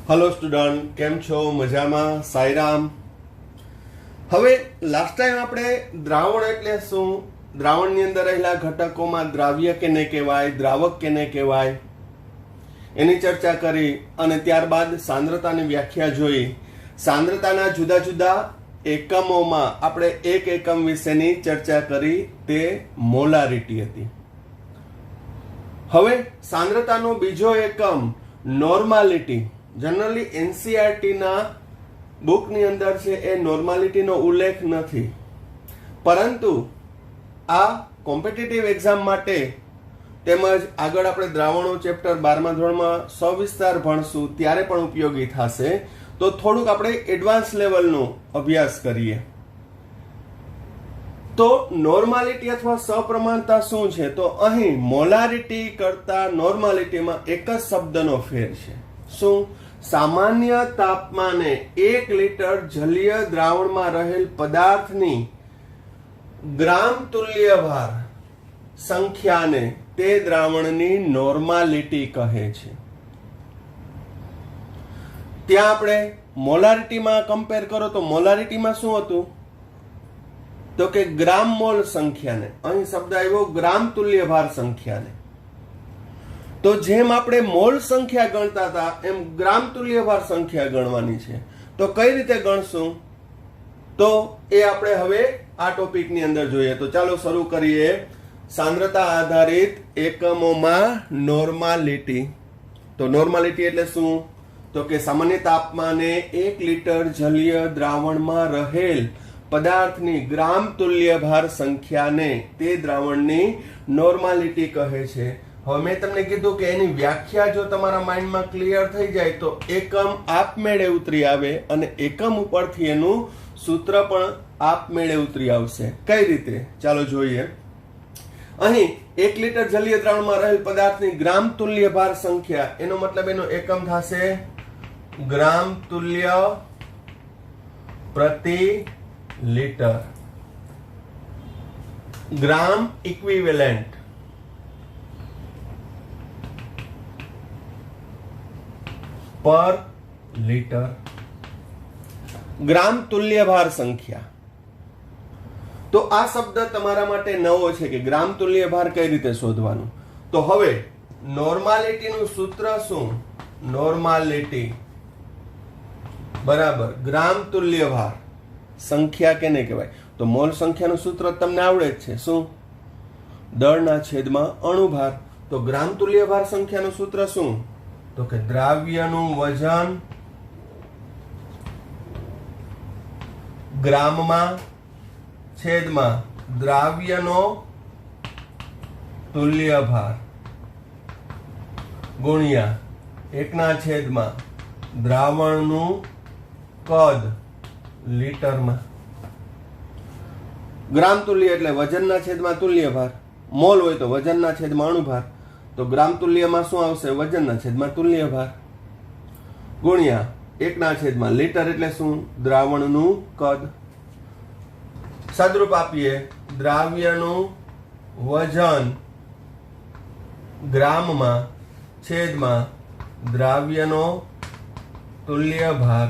Hello student, केम छो? मजामा? साईराम। હવે last time આપણે દ્રાવણ એટલે શું, દ્રાવણની અંદર રહેલા ઘટકોમાં દ્રાવ્ય કેને કહેવાય, દ્રાવક કેને કહેવાય એની ચર્ચા કરી અને ત્યારબાદ સાંદ્રતાની વ્યાખ્યા જોઈ. સાંદ્રતાના જુદા જુદા એકમોમાં આપણે એક એકમ વિશેની ચર્ચા કરી, તે મોલારિટી હતી. હવે સાંદ્રતાનો બીજો એકમ નોર્માલિટી. જનરલી એનસીઈઆરટી ના બુકની અંદર છે એ નોર્માલિટીનો ઉલ્લેખ નથી, પરંતુ આ કોમ્પિટિટિવ એક્ઝામ માટે તેમજ આગળ આપણે દ્રાવણો ચેપ્ટર 12મા ધોરણમાં સવિસ્તાર ભણશું ત્યારે પણ ઉપયોગી થશે. તો થોડુંક આપણે એડવાન્સ લેવલનો અભ્યાસ કરીએ. તો નોર્માલિટી અથવા સપ્રમાણતા શું છે? તો અહીં મોલારિટી કરતા નોર્માલિટીમાં એક જ શબ્દનો ફેર છે. શું? સામાન્ય તાપમાને 1 લિટર જલીય દ્રાવણમાં રહેલ પદાર્થની ગ્રામ તુલ્ય ભાર સંખ્યાને તે દ્રાવણની નોર્માલિટી કહે છે. ત્યાં આપણે મોલારિટીમાં કમ્પેર કરો તો મોલારિટીમાં શું હતું? તો કે ગ્રામ મોલ સંખ્યાને. અહીં શબ્દ આવ્યો ગ્રામ તુલ્ય ભાર સંખ્યાને. તો જેમ આપણે મોલ સંખ્યા ગણતા હતા એમ ગ્રામ તુલ્ય ભાર સંખ્યા ગણવાની છે. તો કઈ રીતે ગણશું? તો એ આપણે હવે આ ટોપિકની અંદર જોઈએ. તો ચાલો શરૂ કરીએ. સાંદ્રતા આધારિત એકમોમાં નોર્માલિટી. તો નોર્માલિટી એટલે શું? તો કે સામાન્ય તાપમાને 1 લિટર જલીય દ્રાવણમાં રહેલ પદાર્થની ગ્રામ તુલ્ય ભાર સંખ્યાને તે દ્રાવણની નોર્માલિટી કહે છે. હવે મેં તમને કીધું કે એની વ્યાખ્યા જો તમારા માઇન્ડમાં ક્લિયર થઈ જાય તો એકમ આપમેળે ઉતરી આવે અને એકમ ઉપરથી એનું સૂત્ર પણ આપમેળે ઉતરી આવશે. કઈ રીતે? ચાલો જોઈએ. અહીં 1 લિટર જલીય દ્રાવણમાં રહેલ પદાર્થની ગ્રામ તુલ્ય ભાર સંખ્યા, એનો મતલબ એનો એકમ થશે ગ્રામ તુલ્ય પ્રતિ લિટર. ગ્રામ ઇક્વિવેલેન્ટ પર લિટર. ગ્રામ તુલ્ય ભાર સંખ્યા. તો આ શબ્દ તમારા માટે નવો છે કે ગ્રામ તુલ્ય ભાર કઈ રીતે શોધવાનું. તો હવે નોર્માલિટીનું સૂત્ર શું? નોર્માલિટી બરાબર ગ્રામ તુલ્ય ભાર સંખ્યા કેને કહેવાય? તો મોલ સંખ્યાનું સૂત્ર તમને આવડે જ છે. શું? દળના છેદમાં અણુભાર. તો ગ્રામ તુલ્ય ભાર સંખ્યાનું સૂત્ર શું? તો કે દ્રાવ્યનું વજન ગ્રામમાં છેદમાં દ્રાવ્યનો તુલ્ય ભાર ગુણ્યા 1/છેદમાં દ્રાવણનું કદ લીટરમાં. ગ્રામ તુલ્ય એટલે વજનના છેદમાં તુલ્ય ભાર. મોલ હોય તો વજનના છેદમાં અણુભાર. તો ગ્રામ તુલ્યમાં શું આવશે? વજનના છેદમાં તુલ્ય ભાર ગુણ્યા 1/છેદમાં લીટર એટલે શું? દ્રાવણનું કદ. સદરૂપ આપીએ. દ્રાવ્યનું વજન ગ્રામમાં છેદમાં દ્રાવ્યનો તુલ્ય ભાર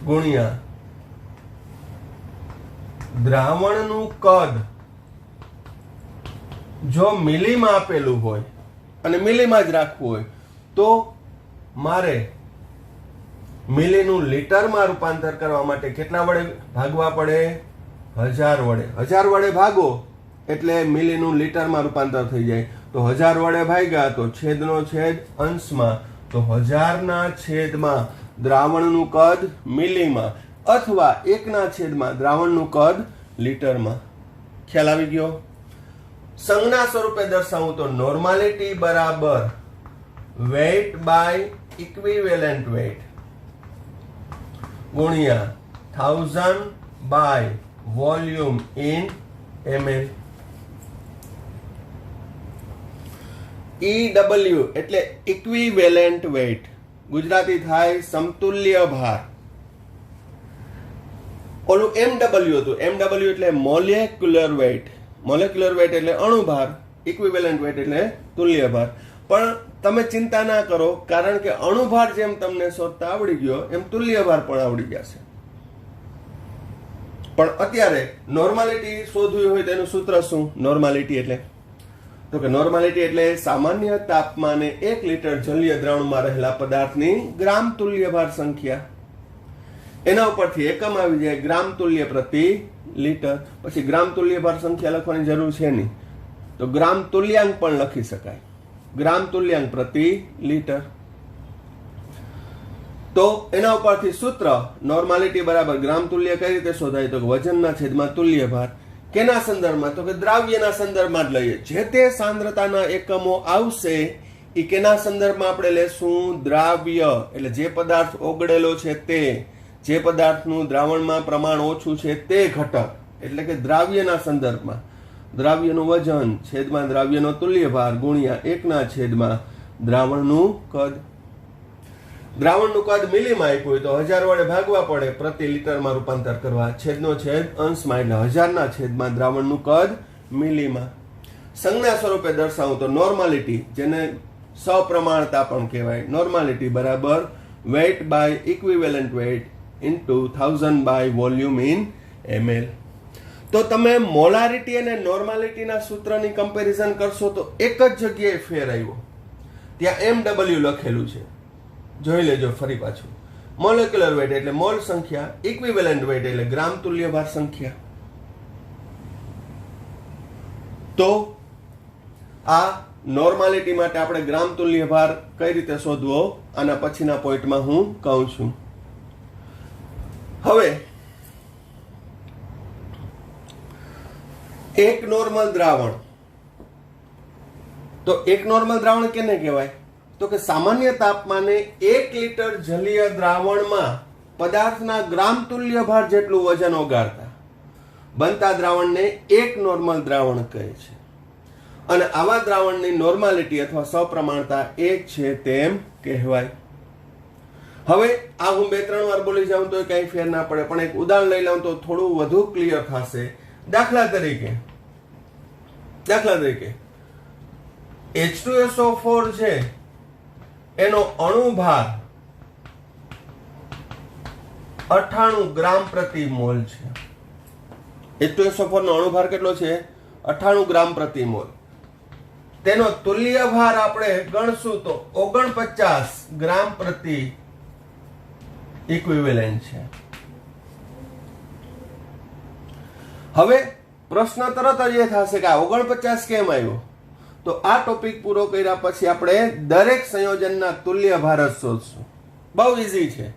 ગુણ્યા દ્રાવણનું કદ. જો મિલીમાં આપેલું હોય અને મિલીમાં જ રાખવું હોય તો મારે મિલીનું લીટરમાં રૂપાંતર કરવા માટે કેટલા વડે ભાગવા પડે? 1000 વડે. 1000 વડે ભાગો એટલે મિલીનું લીટરમાં રૂપાંતર થઈ જાય. તો 1000 વડે ભાગ્યા તો છેદનો છેદ અંશમાં. તો 1000/છેદમાં દ્રાવણનું કદ મિલીમાં અથવા 1/છેદમાં દ્રાવણનું કદ લીટરમાં. ખ્યાલ આવી ગયો? સંજ્ઞા સ્વરૂપે દર્શાવું તો નોર્માલિટી બરાબર વેઇટ બાય ઇક્વિવેલન્ટ વેઇટ ગુણ્યા 1000 by volume in ml. EW એટલે ઇક્વિવેલન્ટ વેઇટ, ગુજરાતી થાય સમતુલ્ય ભાર. ઓલું MW હતું. MW એટલે મોલેક્યુલર વેઇટ. મોલેક્યુલર વેઇટ એટલે અણુભાર, ઇક્વિવેલન્ટ વેઇટ એટલે તુલ્ય ભાર. પણ તમે ચિંતા ના કરો, કારણ કે અણુભાર જેમ તમને શોધતા આવડી ગયો એમ તુલ્ય ભાર પણ આવડી જશે. પણ અત્યારે નોર્માલિટી શોધવી હોય તેનું સૂત્ર શું? નોર્માલિટી એટલે તો કે નોર્માલિટી એટલે સામાન્ય તાપમાને 1 લીટર જલીય દ્રાવણમાં રહેલા પદાર્થની ગ્રામ તુલ્ય ભાર સંખ્યા. એના ઉપરથી એકમ આવી જાય ગ્રામ તુલ્ય પ્રતિ લીટર. પછી ગ્રામ તુલ્ય ભાર સંખ્યા લખવાની જરૂર છે નહીં, તો ગ્રામ તુલ્યાંક પણ લખી શકાય, ગ્રામ તુલ્યાંક પ્રતિ લીટર. તો એના ઉપરથી સૂત્ર નોર્માલિટી બરાબર ગ્રામ તુલ્ય કઈ રીતે શોધાય? તો વજનના છેદમાં તુલ્ય ભાર. કેના સંદર્ભમાં? તો કે દ્રાવ્યના સંદર્ભમાં જ લઈએ. જે તે સાંદ્રતાના એકમો આવશે એ કેના સંદર્ભમાં આપણે લેશું? દ્રાવ્ય એટલે જે પદાર્થ ઓગળેલો છે તે, જે પદાર્થનું દ્રાવણમાં પ્રમાણ ઓછું છે તે ઘટક, એટલે કે દ્રાવ્યના સંદર્ભમાં. દ્રાવ્યનું વજન છેદમાં દ્રાવ્યનો તુલ્ય ભાર ગુણ્યા 1 છેદમાં દ્રાવણનું કદ. દ્રાવણનું કદ મિલીમાં આપ્યું હોય તો 1000 વડે ભાગવા પડે, પ્રતિ લીટરમાં રૂપાંતર કરવા. છેદનો છેદ અંશમાં એટલે 1000 છેદમાં દ્રાવણનું કદ મિલીમાં. સંજ્ઞા સ્વરૂપે દર્શાવું તો નોર્માલિટી, જેને સપ્રમાણતા પણ કહેવાય, નોર્માલિટી બરાબર weight by equivalent weight into 1000 by volume in ml. તો તમે મોલારિટી અને નોર્માલિટીના સૂત્રની કમ્પેરિઝન કરશો તો એક જ જગ્યાએ ફેર આવ્યો. ત્યાં MW લખેલું છે, જોઈ લેજો ફરી પાછું. મોલેક્યુલર વેઇટ એટલે મોલ સંખ્યા, ઇક્વિવેલન્ટ વેઇટ એટલે ગ્રામ તુલ્ય ભાર સંખ્યા. તો આ નોર્માલિટી માટે આપણે ગ્રામ તુલ્ય ભાર કઈ રીતે શોધવો આના પછીના પોઈન્ટમાં હું કહું છું. હવે એક નોર્મલ દ્રાવણ, તો એક નોર્મલ દ્રાવણ કેને કહેવાય? તો કે સામાન્ય તાપમાને 1 લીટર જલીય દ્રાવણમાં પદાર્થના ગ્રામ તુલ્ય ભાર જેટલું વજન ઓગાળતા બનતા દ્રાવણને એક નોર્મલ દ્રાવણ કહે છે. અને આવા દ્રાવણની નોર્માલિટી અથવા સપ્રમાણતા 1 છે તેમ કહેવાય. હવે આ હું 2-3 વાર બોલી જાઉં તો કઈ ફેર ના પડે, પણ એક ઉદાહરણ લઈ લઉં તો થોડું વધુ ક્લિયર થશે. દાખલા તરીકે H2SO4 છે, એનો અણુભાર 98 ગ્રામ પ્રતિ મોલ છે. H2SO4 નો અણુભાર કેટલો છે? 98 ગ્રામ પ્રતિ મોલ. તેનો તુલ્ય ભાર આપણે ગણશું તો 49 ગ્રામ પ્રતિ ઇક્વિવેલન્ટ છે. હવે પ્રશ્ન તરત જ એ થશે કે આ 49 કેમ આવ્યો? તો આ ટોપિક પૂરો કર્યા પછી આપણે દરેક સંયોજનના તુલ્ય ભાર જ શોધશું. બહુ ઈઝી છે,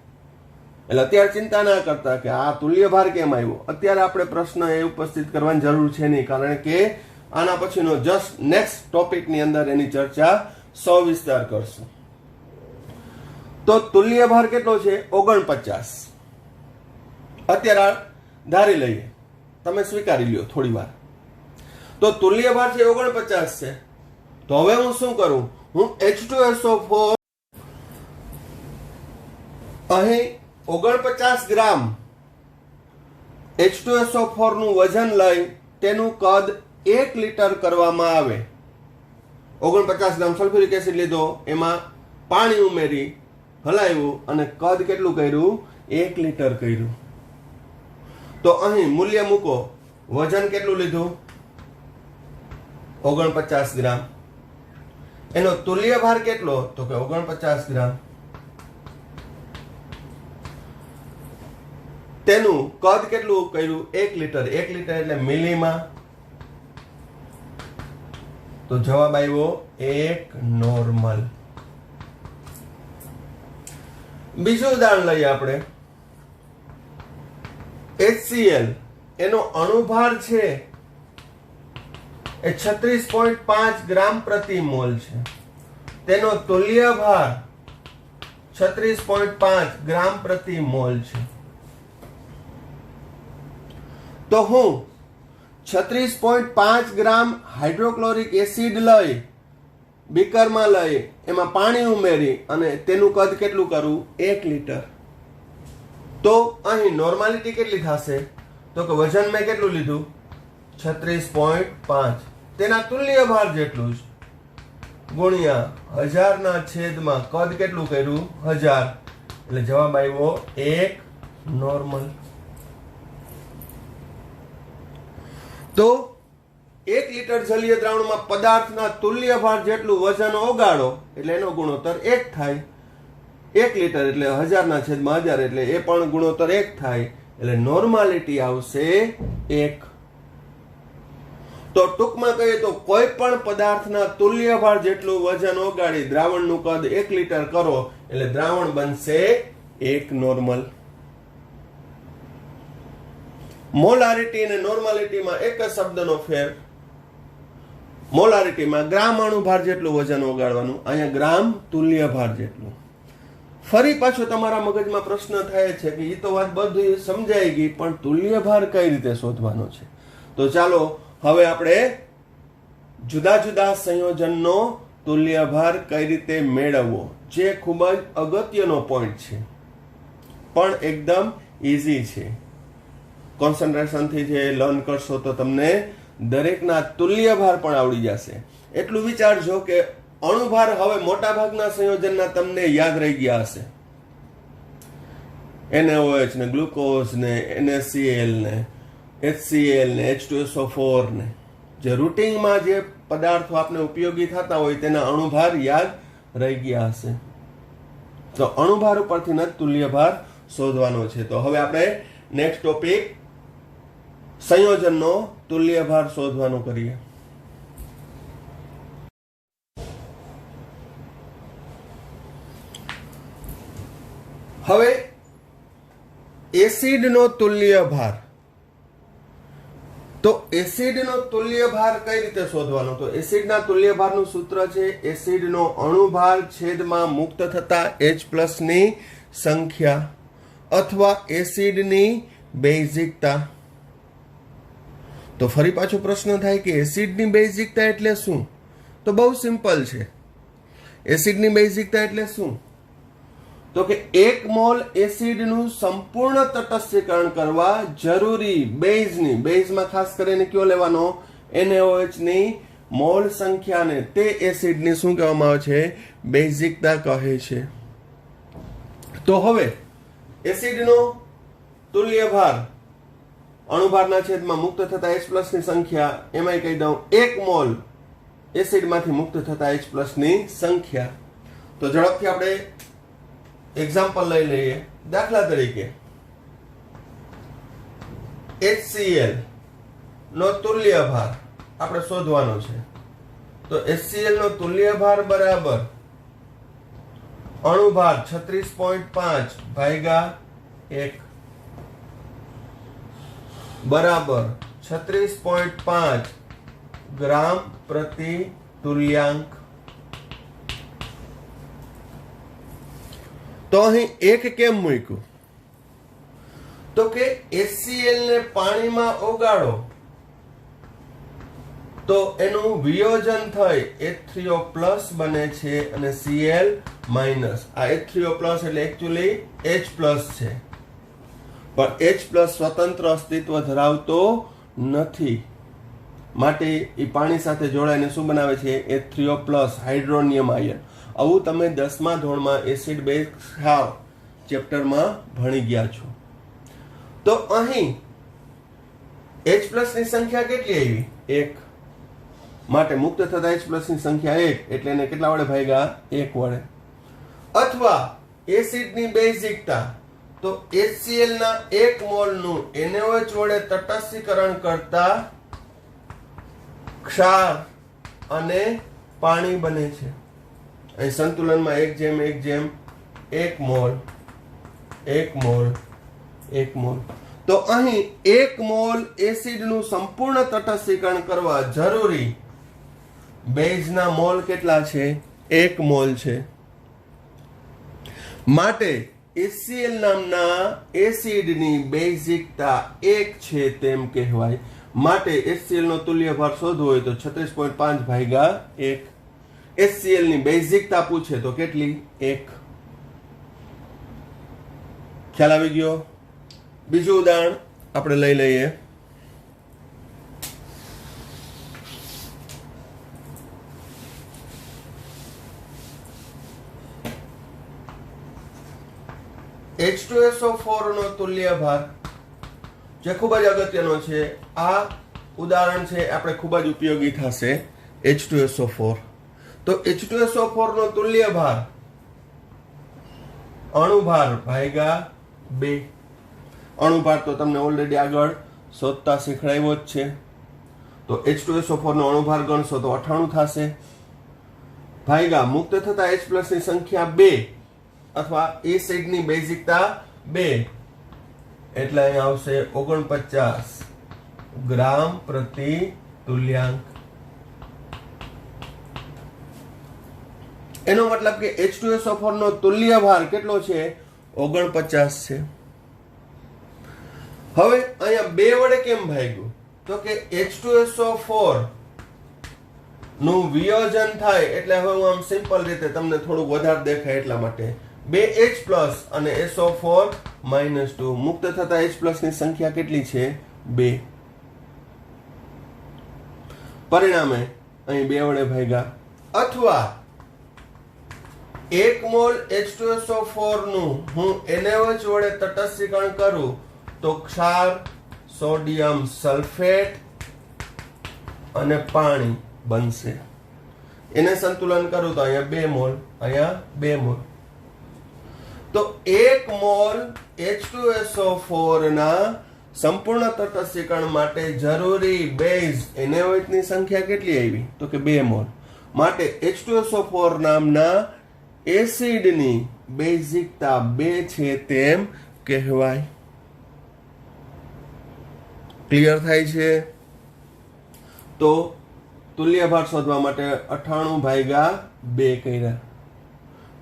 એટલે અત્યારે ચિંતા ના કરતા કે આ તુલ્ય ભાર કેમ આવ્યો. અત્યારે આપણે પ્રશ્ન એ ઉપસ્થિત કરવાની જરૂર છે નહીં, કારણ કે આના પછીનો જસ્ટ નેક્સ્ટ ટોપિકની અંદર એની ચર્ચા સવિસ્તાર કરશું. તો તુલ્ય ભાર કેટલો છે? 49. અત્યારે ધારી લઈએ, તમે સ્વીકારી લ્યો થોડી વાર. તો તુલ્ય ભાર છે 49 છે. તો હવે હું શું કરું? હું H2SO4 અહીં 49 ગ્રામ H2SO4 નું વજન લઈ તેનું કદ 1 લીટર કરવામાં આવે. 49 ગ્રામ સલ્ફ્યુરિક એસિડ લીધો, એમાં પાણી ઉમેરી હલાવ્યું અને કદ કેટલું કર્યું? 1 લીટર કર્યું. તો અહીં મૂલ્ય મૂકો, વજન કેટલું લીધું? 49 ગ્રામ. એનો તુલ્ય ભાર કેટલો? તો કે 49 ગ્રામ. તેનું કદ કેટલું કર્યું? 1 લીટર. 1 લીટર એટલે મિલીમાં. તો જવાબ આવ્યો 1 નોર્મલ. બીજું ઉદાહરણ લઈએ આપણે. HCl એનો અણુભાર છે એ 36.5 ગ્રામ પ્રતિ મોલ છે. તેનો તુલ્ય ભાર 36.5 ગ્રામ પ્રતિ મોલ છે. તો હું 36.5 ગ્રામ હાઇડ્રોક્લોરિક એસિડ લઈ બીકરમાં લઈ એમાં પાણી ઉમેરી અને તેનું કદ કેટલું કરું? 1 લીટર. તો અહીં નોર્માલિટી કેટલી થશે? તો કે વજન મેં કેટલું લીધું? 36.5. તેના તુલ્ય ભાર જેટલું જ. ગુણ્યા 1000 ના છેદમાં કદ કેટલું કર્યું 1000 એટલે જવાબ આવ્યો 1 નોર્મલ. તો 1 લીટર જલીય દ્રાવણમાં પદાર્થના તુલ્ય ભાર જેટલું વજન ઓગાળો એટલે એનો ગુણોત્તર 1 થાય. 1 લીટર એટલે 1000 ના છેદમાં 1000 એટલે એ પણ ગુણોત્તર 1 થાય એટલે નોર્માલિટી આવશે 1. તો ટૂંકમાં કહીએ તો કોઈ પણ પદાર્થના તુલ્ય ભાર જેટલું વજન ઓગાળી દ્રાવણનું કદ 1 લીટર કરો એટલે દ્રાવણ બનશે 1 નોર્મલ. મોલારિટી અને નોર્માલિટીમાં એક જ શબ્દનો ફેર. મોલારિટીમાં ગ્રામ અણુભાર જેટલું વજન ઓગાળવાનું, અહીંયા ગ્રામ તુલ્ય ભાર જેટલું. ફરી પાછો તમારા મગજમાં પ્રશ્ન થાય છે કે એ તો વાત બધી સમજાઈ ગઈ, પણ તુલ્ય ભાર કઈ રીતે શોધવાનો છે? તો ચાલો હવે આપણે જુદા જુદા સંયોજનનો તુલ્ય ભાર કઈ રીતે મેળવવો, જે ખૂબ જ અગત્યનો પોઈન્ટ છે, પણ એકદમ ઈઝી છે. કોન્સન્ટ્રેશનથી જે લર્ન કરશો તો તમને દરેકના તુલ્ય ભાર પણ આવડી જશે. એટલું વિચારજો કે અણુભાર હવે મોટા ભાગના સંયોજનના તમને યાદ રહી ગયા હશે. NaOH ને ગ્લુકોઝ ને NaCl ને HCl ને H2SO4 ને જે રૂટિનમાં જે પદાર્થો આપણે ઉપયોગી થતા હોય તેના અણુભાર યાદ રહી ગયા હશે. તો અણુભાર ઉપરથી જ તુલ્ય ભાર શોધવાનો છે. તો હવે આપણે નેક્સ્ટ ટોપિક સંયોજનનો તુલ્ય ભાર શોધવાનું કરીએ. હવે એસિડનો તુલ્ય ભાર. તો એસિડનો તુલ્ય ભાર કઈ રીતે શોધવાનો? તો એસિડના તુલ્ય ભારનું સૂત્ર છે એસિડનો અણુભાર છેદમાં મુક્ત થતા H+ ની સંખ્યા અથવા એસિડની બેઝિકતા. તો ફરી પાછો પ્રશ્ન થાય કે એસિડની બેઝિકતા એટલે શું? તો બહુ સિમ્પલ છે. એસિડની બેઝિકતા એટલે શું? તો કે 1 મોલ એસિડનું સંપૂર્ણ તટસ્થીકરણ કરવા જરૂરી બેઝમાં ખાસ કરીને કયો લેવાનો? NaOH ની મોલ સંખ્યાને તે એસિડની શું કહેવામાં આવે છે? બેઝિકતા કહે છે. તો હવે એસિડનો તુલ્ય ભાર અણુભારના છેદમાં મુક્ત થતા H+ ની સંખ્યા, એમાંય કહી દઉં 1 મોલ એસિડમાંથી મુક્ત થતા H+ ની સંખ્યા. તો ઝડપથી આપણે એક્ઝામ્પલ લઈ લઈએ. દાખલા તરીકે HCl નો તુલ્ય ભાર આપણે શોધવાનો છે. તો HCl નો તુલ્ય ભાર બરાબર અણુભાર 36.5 ભાગ્યા 1 બરાબર 36.5 ગ્રામ પ્રતિ તુલ્યાંક. તો અહીં 1 કેમ મૂક્યું? તો કે HCl ને પાણીમાં ઓગાળો તો એનું વિયોજન થઈ H3O+ બને છે અને Cl-. આ H3O+ એટલે એકચ્યુઅલી H+ છે, પણ H+ સ્વતંત્ર અસ્તિત્વ ધરાવતો નથી, માટે એ પાણી સાથે જોડાઈને શું બનાવે છે? H3O+, hydronium ion. આવું તમે 10મા ધોરણમાં એસિડ બેઝ ચેપ્ટરમાં ભણી ગયા છો. તો અહીં H+ ની સંખ્યા કેટલી આવી? 1. માટે મુક્ત થતા H+ ની સંખ્યા 1 એટલે એને કેટલા વડે ભાગ્યા? 1 વડે. અથવા એસિડની બેઝિકતા, તો HCl ના 1 મોલનું NaOH વડે તટસ્થીકરણ કરતા ક્ષાર અને પાણી બને છે. અહીં સંતુલનમાં 1:1 મોલ 1 મોલ 1 મોલ. તો અહીં 1 મોલ એસિડનું સંપૂર્ણ તટસ્થીકરણ કરવા જરૂરી બેઝના મોલ કેટલા છે? 1 મોલ છે. માટે HCl નામના એસિડની બેઝિકતા 1 છે તેમ કહેવાય. માટે HCl નો તુલ્ય ભાર શોધવો હોય તો 36.5 ભાગ્યા 1. HCl ની બેઝિકતા પૂછે તો કેટલી? 1. ખ્યાલ આવી ગયો? બીજું ઉદાહરણ આપણે લઈ લઈએ. H2SO4 નો તુલ્ય ભાર જે ખૂબ જ અગત્યનો છે. આ ઉદાહરણ છે આપણે ખૂબ જ ઉપયોગી થશે. H2SO4 તો H2SO4 નો તુલ્ય ભાર અણુભાર ભાગ્યા 2. અણુભાર તો તમને ઓલરેડી આગળ શોધતા શીખડાવ્યો જ છે. તો H2SO4 નો અણુભાર ગણશો તો 98 થશે ભાગ્યા મુક્ત થતા H+ ની સંખ્યા 2 અથવા એસિડ ની બેઝિકતા 2 એટલે અહીં આવશે 49 ગ્રામ પ્રતિ તુલ્યાંક. એનો મતલબ કે H2SO4 નો તુલ્ય ભાર કેટલો છે? 49 છે. હવે અહીંયા 2 વડે કેમ ભાગ્યું? તો કે H2SO4 નું વિયોજન થાય એટલે હવે હું આમ સિમ્પલ રીતે તમને થોડુંક વધારે દેખાય એટલા માટે 2H+ અને SO4 -2 મુક્ત થતા H+ ની સંખ્યા કેટલી છે? 2. પરિણામે અહીં 2 વડે ભાગ્યા. અથવા 1 મોલ H2SO4 નું હું NaOH વડે તટસ્થીકરણ કરું તો ક્ષાર, સોડિયમ સલ્ફેટ અને પાણી બનશે. એને સંતુલન કરું તો અહીંયા 2 મોલ, અહીંયા 2 મોલ. તો 1 મોલ H2SO4 ના સંપૂર્ણ તટસ્થીકરણ માટે જરૂરી બેઝ NaOH ની સંખ્યા કેટલી આવી? તો કે 2 મોલ. માટે H2SO4 નામના એસિડની બેઝિકતા 2 છે તેમ કહેવાય. ક્લિયર થાય છે? તો તુલ્ય ભાર શોધવા માટે 98 ભાગ્યા 2 કર્યા.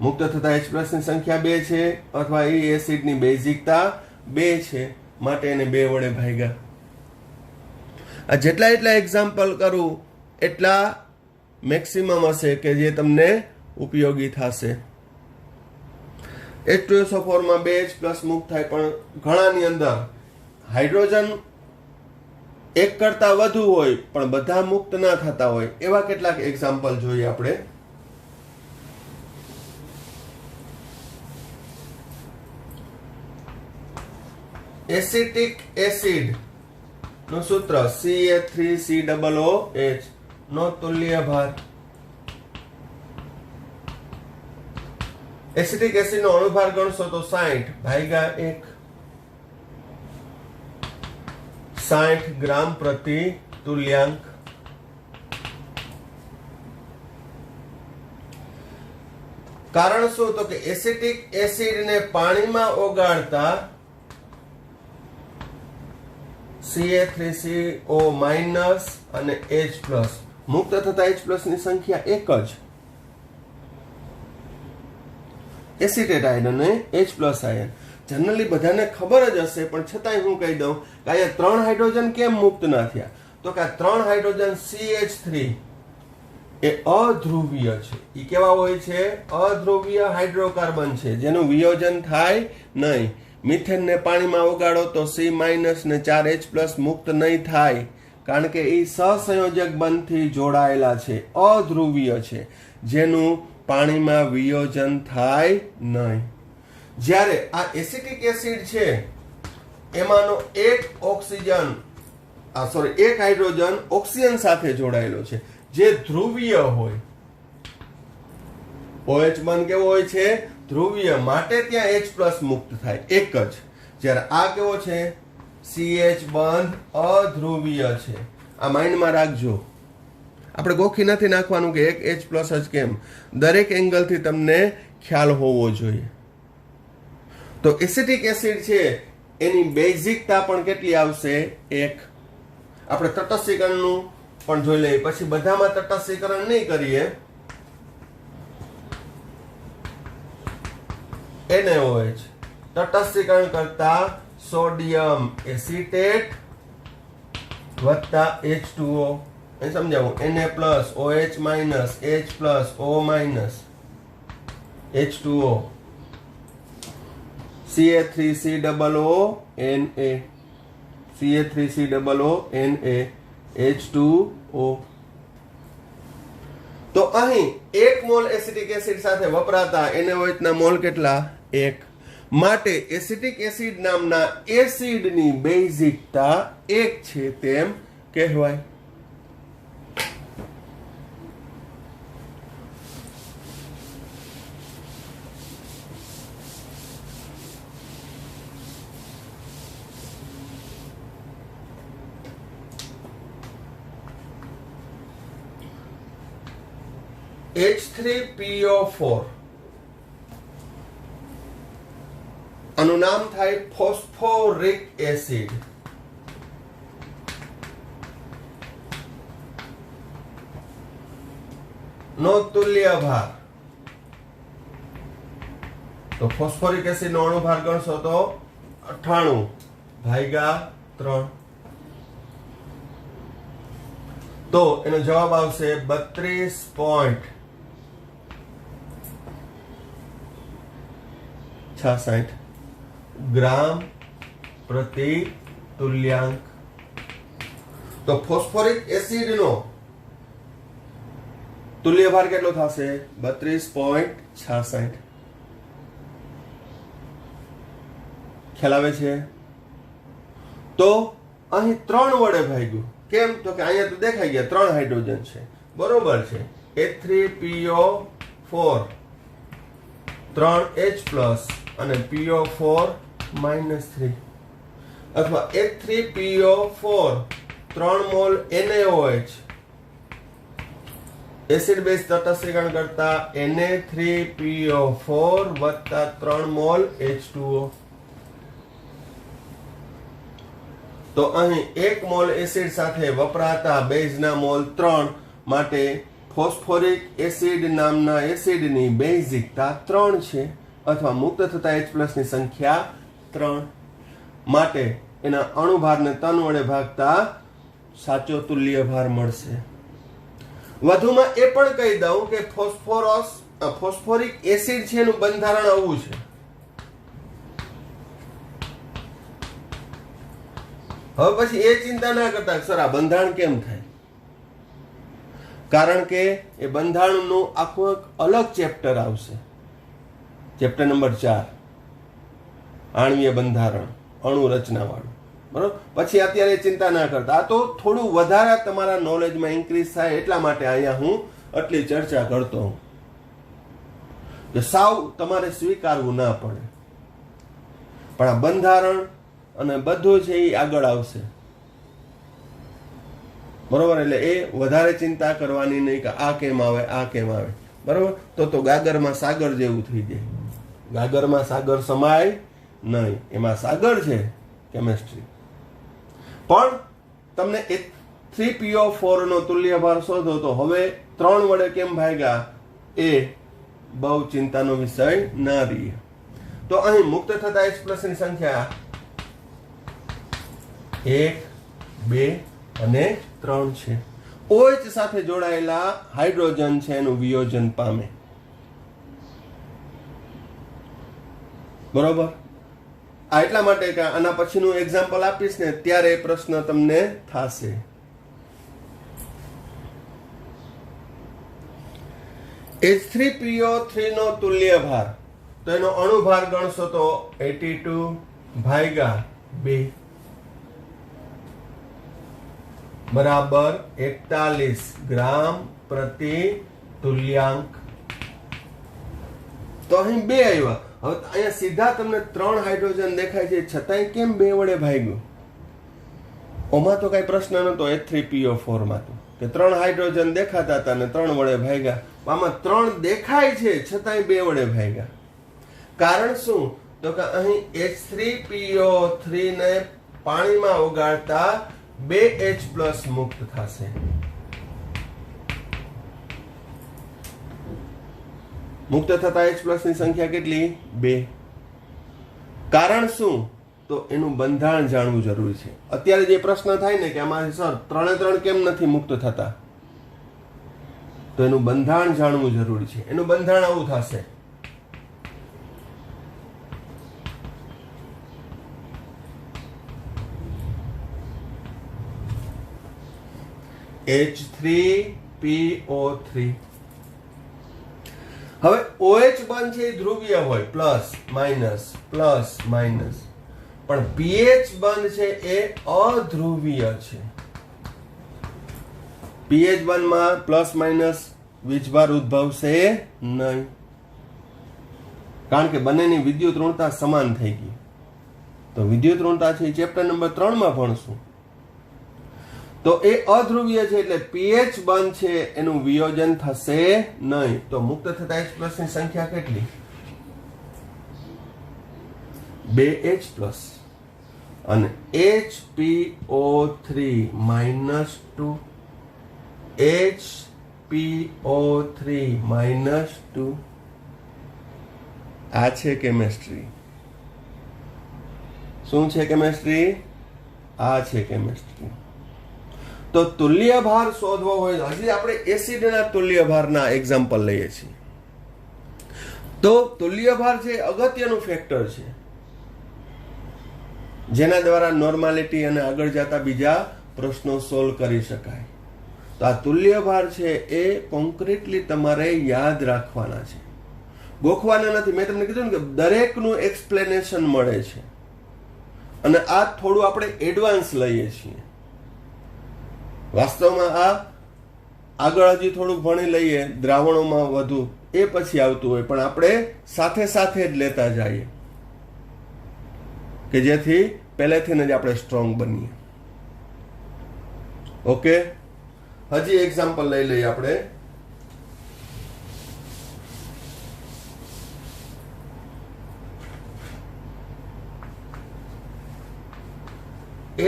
મુક્ત થતા H+ ની સંખ્યા 2 છે અથવા એ એસિડની બેઝિકતા 2 છે માટે એને 2 વડે ભાગ્યા. આ જેટલા એક્ઝામ્પલ કરું એટલા મેક્સિમમ હશે કે જે તમને ઉપયોગી થશે. H2SO4 માં 2H+ મુક્ત થાય પણ ઘણાની અંદર હાઇડ્રોજન એક કરતા વધુ હોય પણ બધા મુક્ત ના થતા હોય. એવા કેટલાક એક્ઝામ્પલ જોઈએ આપણે. એસિટિક એસિડ નું સૂત્ર Ca3COOH નો તુલ્ય ભાર. એસિટિક એસિડ નો અણુભાર ગણશો તો 60 ભાગ્યા 1. 60 ગ્રામ પ્રતિ તુલ્યાંક. કારણ શું? તો કે એસિટિક એસિડને પાણીમાં ઓગાળતા Ca3CO- અને H+ મુક્ત થતા H+ ની સંખ્યા 1 જ. એસિટેટ આયન અને H+ આયન જનરલી બધાને ખબર જ હશે પણ છતાંય હું કહી દઉં કે અહીંયા 3 હાઇડ્રોજન કેમ મુક્ત ના થયા? તો કે આ 3 હાઇડ્રોજન CH3 એ અધ્રુવીય છે. એ કેવા હોય છે? અધ્રુવીય હાઇડ્રોકાર્બન છે જેનું વિયોજન થાય નહીં. મિથેનને પાણીમાં ઓગાળો તો C- ને 4H+ મુક્ત નહીં થાય કારણ કે એ સહસંયોજક બંધથી જોડાયેલા છે, અધ્રુવીય છે જેનું પાણીમાં વિયોજન થાય નહીં. જ્યારે આ એસિટિક એસિડ છે એમાંનો એક હાઇડ્રોજન ઓક્સિજન સાથે જોડાયેલો છે જે ધ્રુવીય હોય. OH બંધ કેવો હોય છે? ધ્રુવીય. માટે ત્યાં H+ મુક્ત થાય એક જ. જ્યારે આ કેવો છે? CH બંધ અધ્રુવીય છે. આ માઇન્ડમાં રાખજો. આપણે ગોખી નથી નાખવાનું કે એક H+ જ કેમ. દરેક એંગલથી તમને ખ્યાલ હોવો જોઈએ. તો એસિટિક એસિડ છે એની બેઝિકતા પણ કેટલી આવશે? 1. આપણે તટસ્થીકરણનું પણ જોઈ લઈએ. પછી બધામાં તટસ્થીકરણ નહીં કરીએ. NaOH તટસ્થીકરણ કરતા સોડિયમ એસિટેટ વત્તા H2O. એ સમજાવું. Na+, OH-, H+, O-, H2O Ca3COONA Ca3COONA H2O. તો અહીં 1 મોલ એસિટિક એસિડ સાથે વપરાતા NaOH ના મોલ કેટલા? 1. માટે એસિટિક એસિડ નામના એસિડની બેઝિકતા 1 છે તેમ કહેવાય. H3PO4 આનું નામ થાય ફોસ્ફોરિક એસિડ. નો તુલ્ય ભાર, તો ફોસ્ફોરિક એસિડ નો અણુભાર ગણશો તો 98/3. તો એનો જવાબ આવશે 32.66 ગ્રામ પ્રતિ તુલ્યાંક. તો ફોસ્ફોરિક એસિડ નો તુલ્ય ભાર કેટલો થશે? 32.66. ખ્યાલ આવે છે? તો અહીં 3 વડે ભાગ્યું. કેમ? તો કે અહીંયા તો દેખાઈ ગયા 3 હાઇડ્રોજન છે, બરોબર છે. H3PO4 3H+ અને PO4 -3, અથવા H3PO4 3 mole NaOH acid base તટસ્થીકરણ કરતા Na3PO4 વત્તા 3 મોલ H2O. તો અહીં 1 મોલ એસિડ સાથે વપરાતા બેઝના મોલ 3 માટે ફોસ્ફોરિક એસિડ નામના એસિડની બેઝિકતા 3 છે, અથવા મુક્ત થતા H+ ની સંખ્યા 3. માટે એના અણુભારને 3 વડે ભાગતા સાચો તુલ્ય ભાર મળશે. વધુમાં એ પણ કહી દઉં કે ફોસ્ફોરિક એસિડ છે એનું બંધારણ આવું છે. હવે પછી એ ચિંતા ના કરતા સર આ બંધારણ કેમ થાય, કારણ કે એ બંધારણનું આખું એક અલગ ચેપ્ટર આવશે, ચેપ્ટર નંબર 4, આણ્વીય બંધારણ, અણુ રચના વાળું. બરોબર? પછી અત્યારે ચિંતા ના કરતા. આ તો થોડું વધારે તમારા નોલેજમાં ઇન્ક્રીઝ થાય એટલા માટે અહીંયા હું આટલી ચર્ચા કરતો હું, કે સાવ તમારે સ્વીકારવું ના પડે. પણ આ બંધારણ અને બધું છે એ આગળ આવશે, બરોબર? એટલે એ વધારે ચિંતા કરવાની નહીં કે આ કેમ આવે, આ કેમ આવે, બરોબર? તો ગાગરમાં સાગર જેવું થઈ જાય. ગાગરમાં સાગર સમાય નહીં, એમાં સાગર છે કેમેસ્ટ્રી. પણ તમને H3PO4 નો તુલ્ય ભાર શોધો તો હવે 3 વડે કેમ ભાગ્યા એ બહુ ચિંતાનો વિષય ના રહે. તો અહીં મુક્ત થતા H+ ની સંખ્યા 1, 2 અને 3 છે. OH સાથે જોડાયેલા હાઇડ્રોજન છે એનું વિયોજન પામે, બરોબર? આ એટલા માટે કે આના પછીનું એક્ઝામ્પલ આપીશ ને ત્યારે પ્રશ્ન તમને થશે. H3PO3 નો તુલ્ય ભાર, તો એનો અણુભાર ગણશો તો 82/2 બરાબર 41 ગ્રામ પ્રતિ તુલ્યાંક. તો અહીં 2 આવ્યા. હવે અહીંયા સીધા તમને 3 હાઇડ્રોજન દેખાય છે, છતાંય કેમ 2 વડે ભાગ્યું? ઓમાં તો કઈ પ્રશ્ન નતો H3PO4 માં તો, કે 3 હાઇડ્રોજન દેખાતા હતા ને 3 વડે ભાગ્યા. આમાં 3 દેખાય છે છતાંય 2 વડે ભાગ્યા. કારણ શું? તો કે અહીં H3PO3 ને પાણીમાં ઓગાળતા 2H+ મુક્ત થશે. મુક્ત થતા H+ ની સંખ્યા કેટલી? 2. કારણ શું? તો એનું બંધારણ જાણવું જરૂરી છે. અત્યારે જે પ્રશ્ન થાય ને કે આમાં સર 3 કેમ નથી મુક્ત થતા, તો એનું બંધારણ જાણવું જરૂરી છે. એનું બંધારણ આવું થશે: H3PO3. હવે OH બંધ છે એ ધ્રુવીય હોય પ્લસ માઇનસ, પણ pH બંધ છે એ અધ્રુવીય છે. pH બંધમાં પ્લસ માઇનસ વીજભાર ઉદ્ભવશે નહીં, કારણ કે બંનેની વિદ્યુત ઋણતા સમાન થઈ ગઈ. તો વિદ્યુત ઋણતા છે ચેપ્ટર નંબર 3 માં ભણશું. તો એ અધ્રુવીય છે એટલે pH બંધ છે એનું વિયોજન થશે નહીં. તો મુક્ત થતા H+ ની સંખ્યા કેટલી? 2H+ અને HPO3 -2, HPO3 -2. આ છે કેમેસ્ટ્રી. શું છે કેમેસ્ટ્રી? આ છે કેમેસ્ટ્રી. તો તુલ્ય ભાર શોધવો હોય, હજી આપણે એસિડના તુલ્ય ભારના એક્ઝામ્પલ લઈએ છીએ. તો તુલ્ય ભાર છે અગત્યનું ફેક્ટર છે જેના દ્વારા નોર્માલિટી અને આગળ જતા બીજા પ્રશ્નો સોલ્વ કરી શકાય. તો આ તુલ્ય ભાર છે એ કોન્ક્રીટલી તમારે યાદ રાખવાના છે, ગોખવાના નથી. મેં તમને કીધું ને કે દરેકનું એક્સપ્લેનેશન મળે છે અને આ થોડું આપણે એડવાન્સ લઈએ છીએ. વાસ્તવમાં આ આગળ હજી થોડુંક ભણી લઈએ, દ્રાવણોમાં વધુ, એ પછી આવતું હોય, પણ આપણે સાથે સાથે જ લેતા જઈએ કે જેથી પહેલેથી જ આપણે સ્ટ્રોંગ બનીએ. ઓકે, હજી એક્ઝામ્પલ લઈ લઈએ આપણે.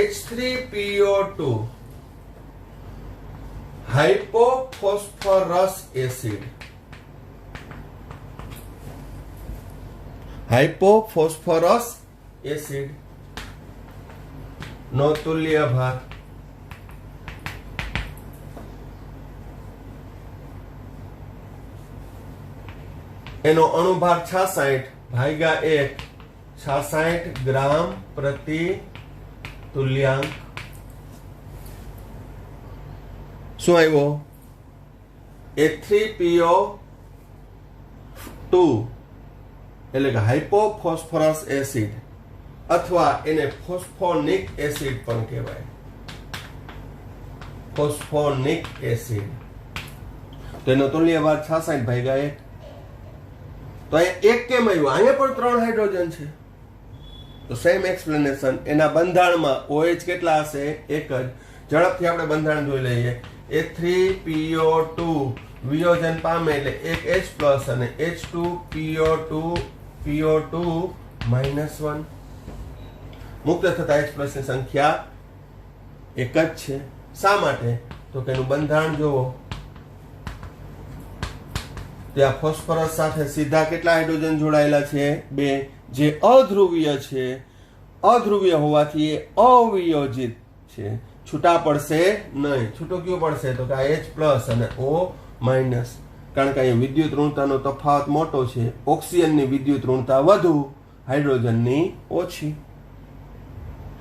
H3PO2 હાઇપોફોસ્ફરસ acid. હાઇપોફોસ્ફરસ એસિડ નો તુલ્ય ભાર એનો અણુભાર 66/1, 66 ગ્રામ પ્રતિ તુલ્યાંક. શું આવ્યો? H3PO2 એટલે કે હાઇપોફોસ્ફરસ એસિડ, અથવા એને ફોસ્ફોનિક એસિડ પણ કહેવાય. ફોસ્ફોનિક એસિડ. તો એનો તુલ્ય ભાર 66/1. તો અહીંયા એક કેમ આવ્યું? અહીંયા પણ 3 હાઇડ્રોજન છે. તો સેમ એક્સપ્લેનેશન. એના બંધારણમાં OH કેટલા હશે? એક જ. ઝડપથી આપણે બંધારણ જોઈ લઈએ. H3PO2 વિયોજન પામે એટલે એક H+ અને H2PO2 -1. મુક્ત થતા H+ ની સંખ્યા એક જ છે. શા માટે? તો કે એનું બંધારણ જુઓ. ત્યાં ફોસ્ફરસ સાથે સીધા કેટલા હાઇડ્રોજન જોડાયેલા છે? 2. જે અધ્રુવીય છે. અધ્રુવીય હોવાથી એ અવિયોજિત છે, છૂટા પડશે નહીં. છૂટો કયું પડશે? તો કે આ H+ અને O-, કારણ કે અહીંયા વિદ્યુત ઋણતાનો તફાવત મોટો છે. ઓક્સિજનની વિદ્યુત ઋણતા વધુ, હાઇડ્રોજનની ઓછી.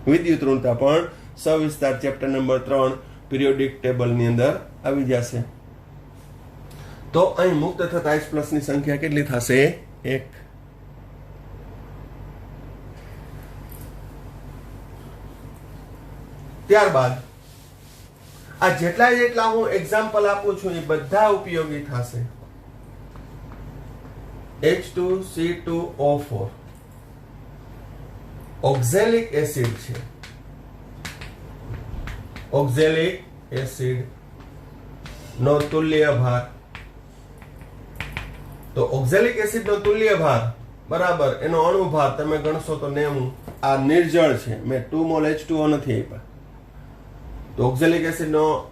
વિદ્યુત ઋણતા પણ સવિસ્તાર ચેપ્ટર નંબર 3 પિરિયોડિક ટેબલની અંદર આવી જશે. તો અહીં મુક્ત થતા H+ ની સંખ્યા કેટલી થશે? 1. ત્યારબાદ આ જેટલા હું એક્ઝામ્પલ આપું છું એ બધા ઉપયોગી થશે. H2C2O4 ઓક્ઝેલિક એસિડ છે. ઓક્ઝેલિક એસિડ નો તુલ્ય ભાર. તો ઓક્ઝેલિક એસિડ નો તુલ્ય ભાર બરાબર એનો અણુભાર તમે ગણશો તો 90. આ નિર્જળ છે, મેં 2 મોલ H2O નથી આપ્યા. તો ઓક્ઝેલિક એસિડ નો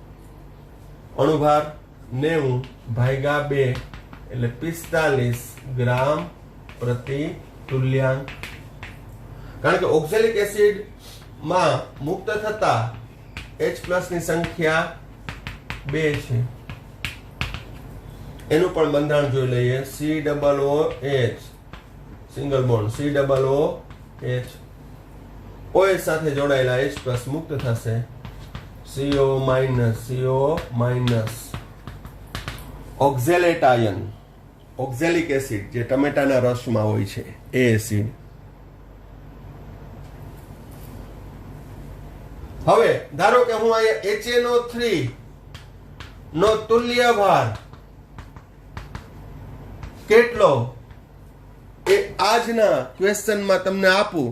અણુભાર 90/2 એટલે 45 ગ્રામ પ્રતિ તુલ્યાંક. કારણ કે ઓક્ઝેલિક એસિડ માં મુક્ત થતા H+ ની સંખ્યા 2 છે. એનું પણ બંધારણ જોઈ લઈએ. COOH single bond, COOH OH સાથે જોડાયેલા H+ મુક્ત થશે. CO-, oxalate ion oxalic acid જે ટમેટાના રસમાં હોય છે એ એસિડ. હવે ધારો કે હું અહીંયા HNO3 નો તુલ્ય ભાર કેટલો એ આજના ક્વેશ્ચનમાં તમને આપું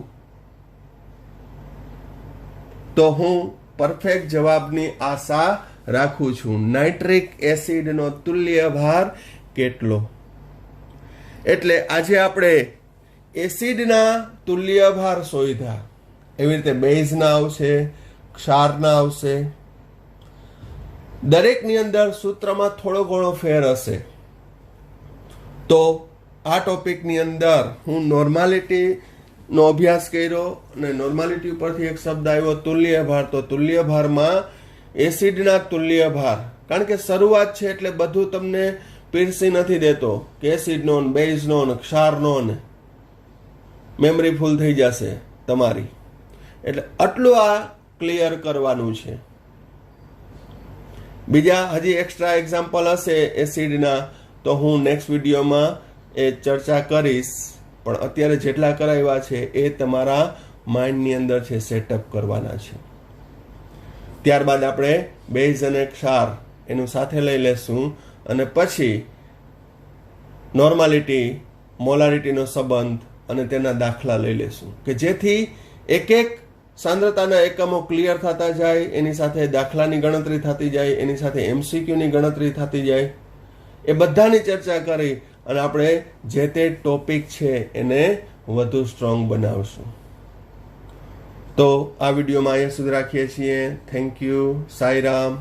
તો હું પરફેક્ટ જવાબની આશા રાખું છું. નાઇટ્રિક એસિડનો તુલ્ય ભાર કેટલો? એટલે આજે આપણે એસિડના તુલ્ય ભાર શોધ્યા. એવી રીતે બેઝના આવશે, ક્ષારના આવશે. દરેકની અંદર સૂત્રમાં થોડો ઘણો ફેર હશે. તો આ ટોપિકની અંદર હું નોર્માલિટી નો અભ્યાસ કર્યો અને નોર્માલિટી ઉપરથી એક શબ્દ આવ્યો તુલ્ય ભાર. તો તુલ્ય ભારમાં એસિડના તુલ્ય ભાર, કારણ કે શરૂઆત છે એટલે બધું તમને પીરસી નથી દેતો કે એસિડનો ને બેઝનો ને ક્ષારનો ને, મેમરી ફૂલ થઈ જશે તમારી. એટલે આટલું આ ક્લિયર કરવાનું છે. બીજા હજી એક્સ્ટ્રા એક્ઝામ્પલ હશે એસિડના તો હું નેક્સ્ટ વિડીયોમાં એ ચર્ચા કરીશ. પણ અત્યારે જેટલા કરાવ્યા છે એ તમારા માઇન્ડની અંદર છે સેટઅપ કરવાના છે. ત્યારબાદ આપણે બેઝ અને ક્ષાર એનું સાથે લઈ લેશું અને પછી નોર્માલિટી, મોલારિટીનો સંબંધ અને તેના દાખલા લઈ લેશું કે જેથી એક એક સાંદ્રતાના એકમો ક્લિયર થતા જાય, એની સાથે દાખલાની ગણતરી થતી જાય, એની સાથે MCQની ગણતરી થતી જાય. એ બધાની ચર્ચા કરી અને આપણે જે તે ટોપિક છે એને વધુ સ્ટ્રોંગ બનાવશું. તો આ વિડીયોમાં અહીંયા સુધી રાખીએ છીએ. Thank you. સાંઈરામ.